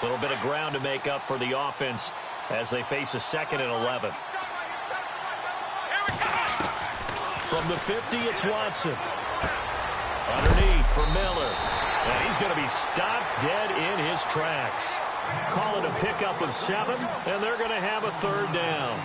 A little bit of ground to make up for the offense as they face a 2nd and 11. From the 50, it's Watson. Underneath for Miller. And he's going to be stopped dead in his tracks. Call it a pickup of 7, and they're going to have a 3rd down.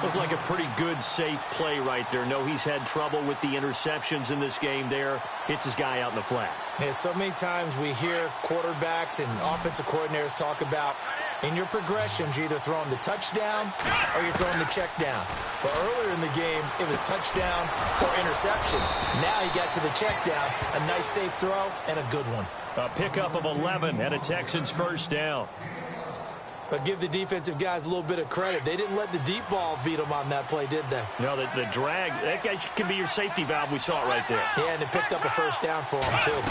Looked like a pretty good, safe play right there. No, he's had trouble with the interceptions in this game there. Hits his guy out in the flat. Yeah, so many times we hear quarterbacks and offensive coordinators talk about in your progressions, you're either throwing the touchdown or you're throwing the check down. But earlier in the game, it was touchdown or interception. Now he got to the check down, a nice safe throw, and a good one. A pickup of 11 and a Texans 1st down. But give the defensive guys a little bit of credit. They didn't let the deep ball beat them on that play, did they? No, the drag, that guy can be your safety valve. We saw it right there. Yeah, and it picked up a 1st down for them, too.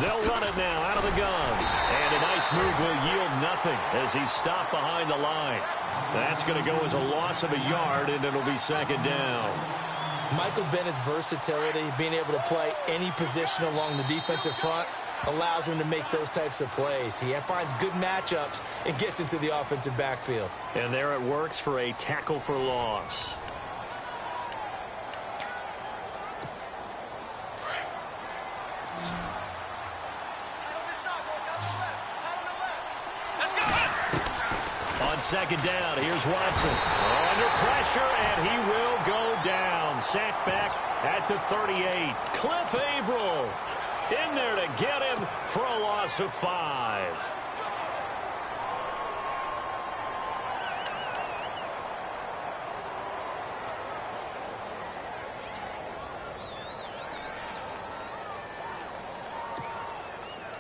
They'll run it now out of the gun. And a nice move will yield nothing as he's stopped behind the line. That's going to go as a loss of a yard, and it'll be 2nd down. Michael Bennett's versatility, being able to play any position along the defensive front, allows him to make those types of plays. He finds good matchups and gets into the offensive backfield. And there it works for a tackle for loss. On 2nd down, here's Watson. Under pressure, and he will go down. Sacked back at the 38. Cliff Averill in there to get him for a loss of 5.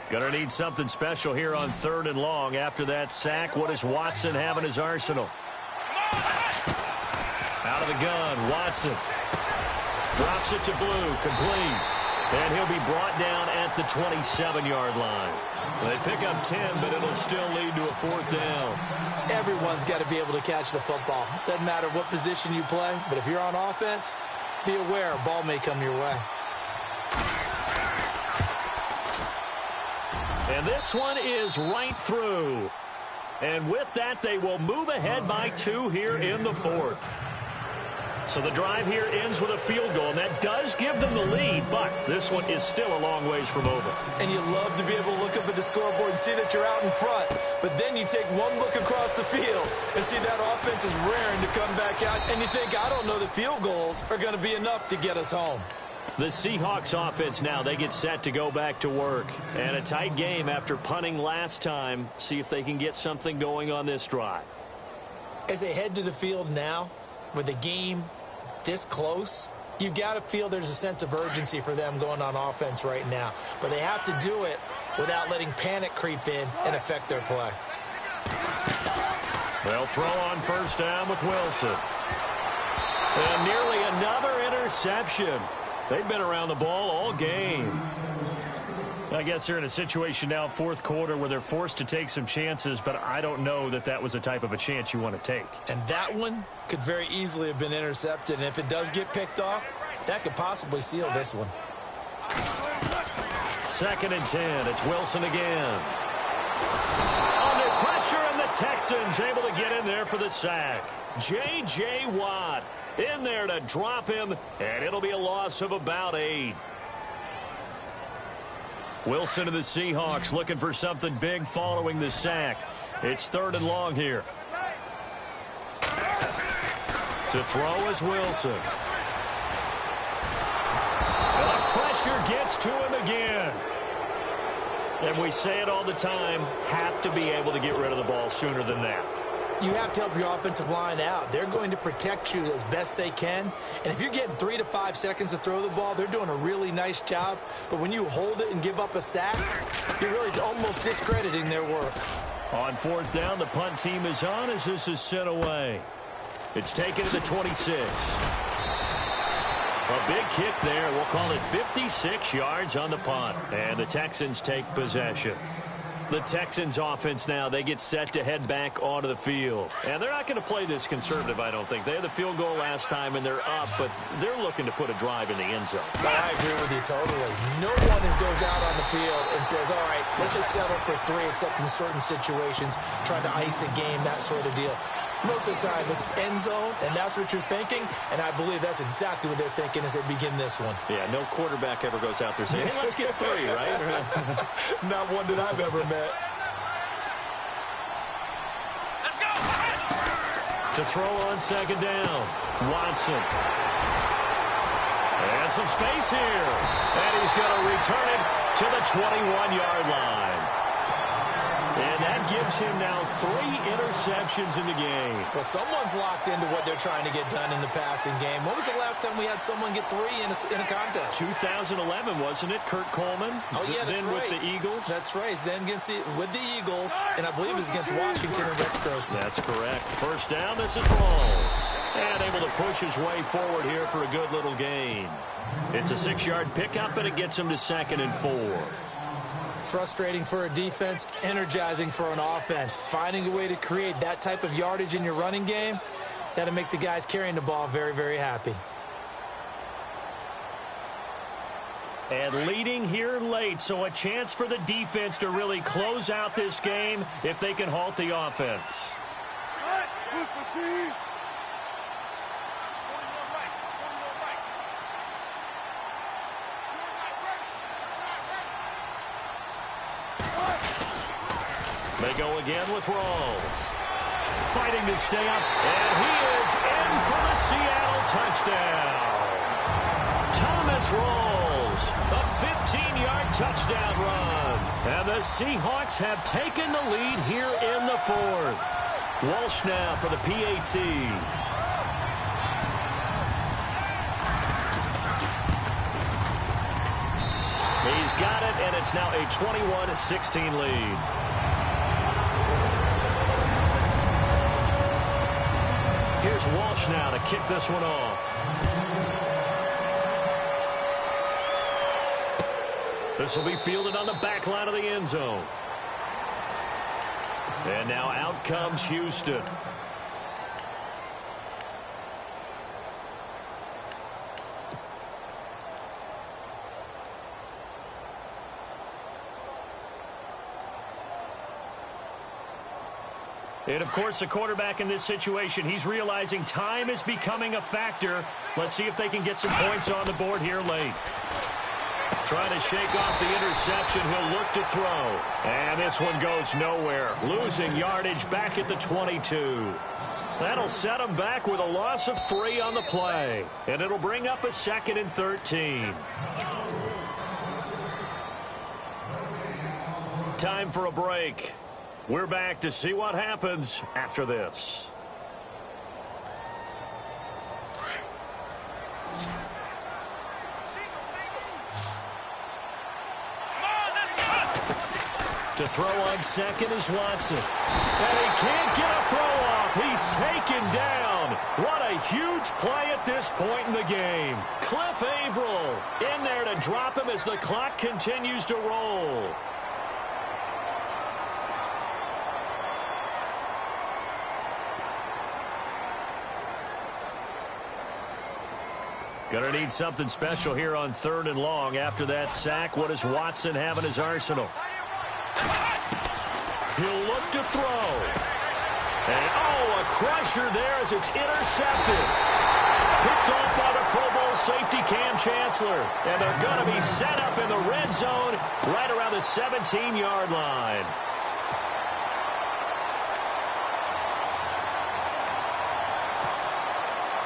Gonna need something special here on 3rd and long. After that sack, what does Watson have in his arsenal? Out of the gun, Watson drops it to Blue, complete. And he'll be brought down at the 27-yard line. They pick up 10, but it'll still lead to a 4th down. Everyone's got to be able to catch the football. Doesn't matter what position you play, but if you're on offense, be aware a ball may come your way. And this one is right through. And with that, they will move ahead by 2 here in the 4th. So the drive here ends with a field goal, and that does give them the lead, but this one is still a long ways from over. And you love to be able to look up at the scoreboard and see that you're out in front, but then you take one look across the field and see that offense is raring to come back out, and you think, I don't know that field goals are going to be enough to get us home. The Seahawks offense now, they get set to go back to work. And a tight game after punting last time. See if they can get something going on this drive. As they head to the field now, with the game this close, you've got to feel there's a sense of urgency for them going on offense right now. But they have to do it without letting panic creep in and affect their play. They'll throw on 1st down with Wilson. And nearly another interception. They've been around the ball all game. I guess they're in a situation now, 4th quarter, where they're forced to take some chances, but I don't know that that was the type of a chance you want to take. And that one could very easily have been intercepted, and if it does get picked off, that could possibly seal this one. 2nd and 10. It's Wilson again. Under pressure, and the Texans able to get in there for the sack. J.J. Watt in there to drop him, and it'll be a loss of about 8. Wilson of the Seahawks looking for something big following the sack. It's 3rd and long here. To throw is Wilson. And the pressure gets to him again. And we say it all the time, have to be able to get rid of the ball sooner than that. You have to help your offensive line out. They're going to protect you as best they can. And if you're getting 3 to 5 seconds to throw the ball, they're doing a really nice job. But when you hold it and give up a sack, you're really almost discrediting their work. On 4th down, the punt team is on as this is sent away. It's taken to the 26. A big kick there. We'll call it 56 yards on the punt. And the Texans take possession. The Texans offense now, they get set to head back onto the field. And they're not going to play this conservative, I don't think. They had the field goal last time, and they're up, but they're looking to put a drive in the end zone. Oh, I agree with you totally. No one goes out on the field and says, all right, let's just settle for 3, except in certain situations, trying to ice a game, that sort of deal. Most of the time, it's end zone, and that's what you're thinking, and I believe that's exactly what they're thinking as they begin this one. Yeah, no quarterback ever goes out there saying, hey, let's get 3, right? Not one that I've ever met. Let's go! To throw on second down, Watson. And some space here. And he's going to return it to the 21-yard line. And that gives him now 3 interceptions in the game. Well, someone's locked into what they're trying to get done in the passing game. When was the last time we had someone get 3 in a contest? 2011, wasn't it? Kurt Coleman. Oh, yeah, that's then right. with the Eagles. That's right. Then with the Eagles, and I believe it's against Washington and Rex Grossman. That's correct. First down, this is Rawls. And able to push his way forward here for a good little gain. It's a 6-yard pickup, and it gets him to 2nd and 4. Frustrating for a defense, energizing for an offense. Finding a way to create that type of yardage in your running game, that'll make the guys carrying the ball very, very happy. And leading here late, so a chance for the defense to really close out this game if they can halt the offense. They go again with Rawls. Fighting to stay up, and he is in for the Seattle touchdown. Thomas Rawls, a 15-yard touchdown run. And the Seahawks have taken the lead here in the 4th. Walsh now for the PAT. He's got it, and it's now a 21-16 lead. Here's Walsh now to kick this one off. This will be fielded on the back line of the end zone. And now out comes Houston. And, of course, the quarterback in this situation, he's realizing time is becoming a factor. Let's see if they can get some points on the board here late. Trying to shake off the interception. He'll look to throw. And this one goes nowhere. Losing yardage back at the 22. That'll set him back with a loss of 3 on the play. And it'll bring up a 2nd and 13. Time for a break. We're back to see what happens after this. To throw on second is Watson. And he can't get a throw off. He's taken down. What a huge play at this point in the game. Cliff Averill in there to drop him as the clock continues to roll. Going to need something special here on 3rd and long. After that sack, what does Watson have in his arsenal? He'll look to throw. And, a crusher there as it's intercepted. Picked off by the Pro Bowl safety Cam Chancellor. And they're going to be set up in the red zone right around the 17-yard line.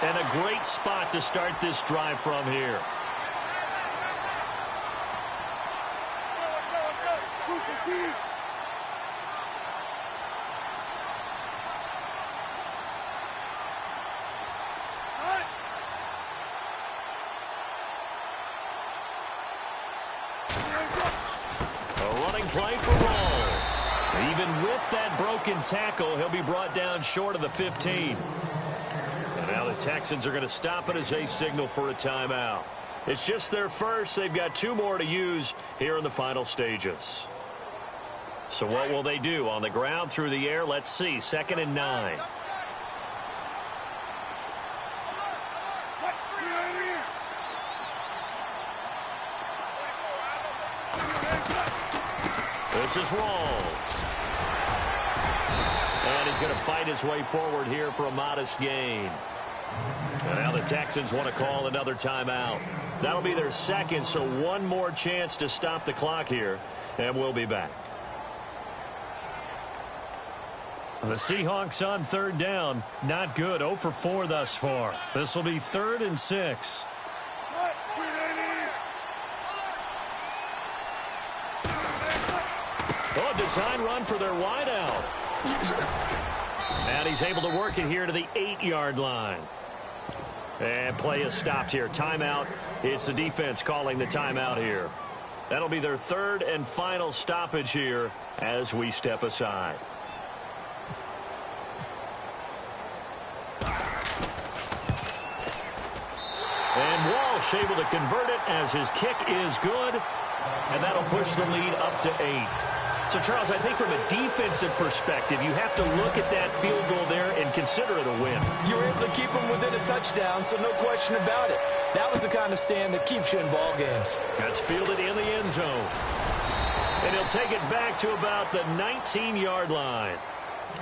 And a great spot to start this drive from here. A running play for Rawls. Even with that broken tackle, he'll be brought down short of the 15. And now the Texans are going to stop it as they signal for a timeout. It's just their first. They've got 2 more to use here in the final stages. So what will they do? On the ground, through the air, let's see. 2nd and 9. This is Rawls. And he's going to fight his way forward here for a modest gain. And now the Texans want to call another timeout. That'll be their second, so one more chance to stop the clock here, and we'll be back. The Seahawks on 3rd down. Not good. 0 for 4 thus far. This will be 3rd and 6. Oh, design run for their wideout. And he's able to work it here to the 8-yard line. And play is stopped here. Timeout. It's the defense calling the timeout here. That'll be their 3rd and final stoppage here as we step aside. And Walsh able to convert it as his kick is good. And that'll push the lead up to 8. So, Charles, I think from a defensive perspective, you have to look at that field goal there and consider it a win. You were able to keep them within a touchdown, so no question about it. That was the kind of stand that keeps you in ball games. That's fielded in the end zone. And he'll take it back to about the 19-yard line.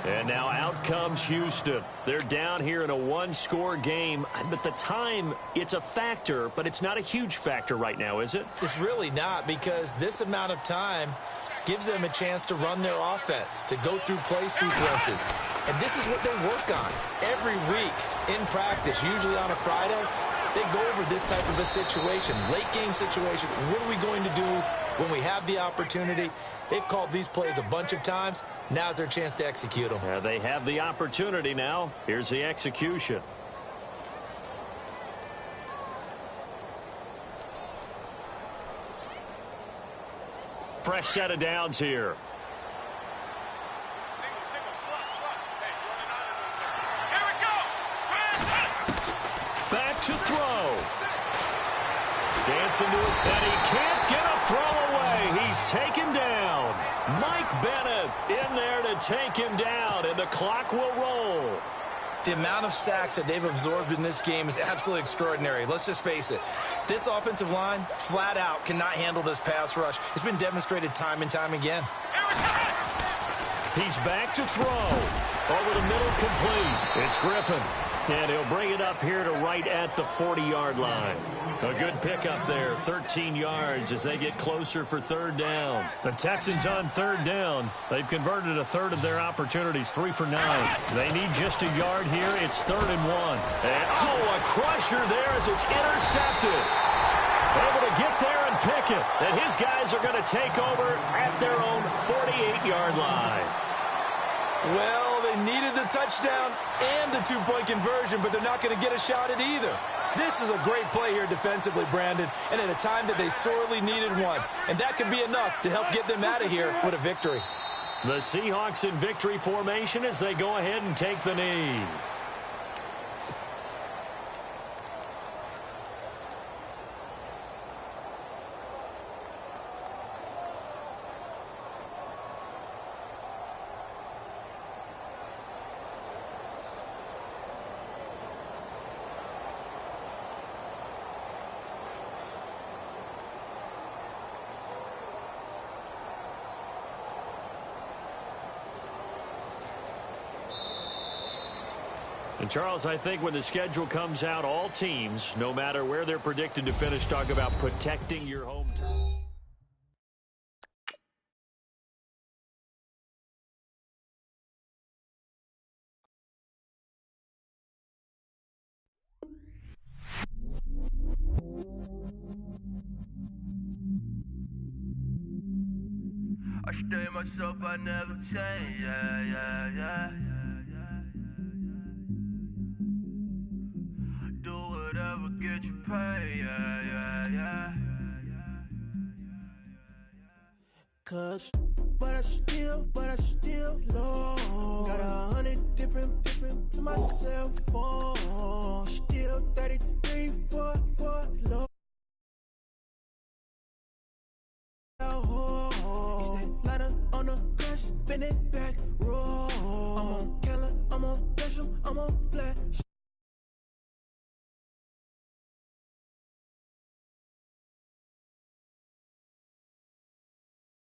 And now out comes Houston. They're down here in a one-score game. But the time, it's a factor, but it's not a huge factor right now, is it? It's really not, because this amount of time gives them a chance to run their offense, to go through play sequences. And this is what they work on every week in practice, usually on a Friday. They go over this type of a situation, late-game situation. What are we going to do when we have the opportunity? They've called these plays a bunch of times. Now's their chance to execute them. Yeah, they have the opportunity now. Here's the execution. Fresh set of downs here. Back to throw. Dancing to it, and he can't get a throw away. He's taken down. Mike Bennett in there to take him down, and the clock will roll. The amount of sacks that they've absorbed in this game is absolutely extraordinary. Let's just face it. This offensive line, flat out, cannot handle this pass rush. It's been demonstrated time and time again. He's back to throw. Over the middle, complete. It's Griffin. And he'll bring it up here to right at the 40-yard line. A good pickup there, 13 yards as they get closer for 3rd down. The Texans on 3rd down. They've converted a third of their opportunities, 3 for 9. They need just a yard here. It's 3rd and 1. And, a crusher there as it's intercepted. Able to get there and pick it. And his guys are going to take over at their own 48-yard line. Well, they needed the touchdown and the two-point conversion, but they're not going to get a shot at either. This is a great play here defensively, Brandon, and at a time that they sorely needed one. And that could be enough to help get them out of here with a victory. The Seahawks in victory formation as they go ahead and take the knee. And, Charles, I think when the schedule comes out, all teams, no matter where they're predicted to finish, talk about protecting your home turf. I stay myself, I never change, yeah. Do whatever, get you paid, yeah. Cause, but I still low. Got 100 different to my cell phone. Still 33 for low. It's that ladder on the it back.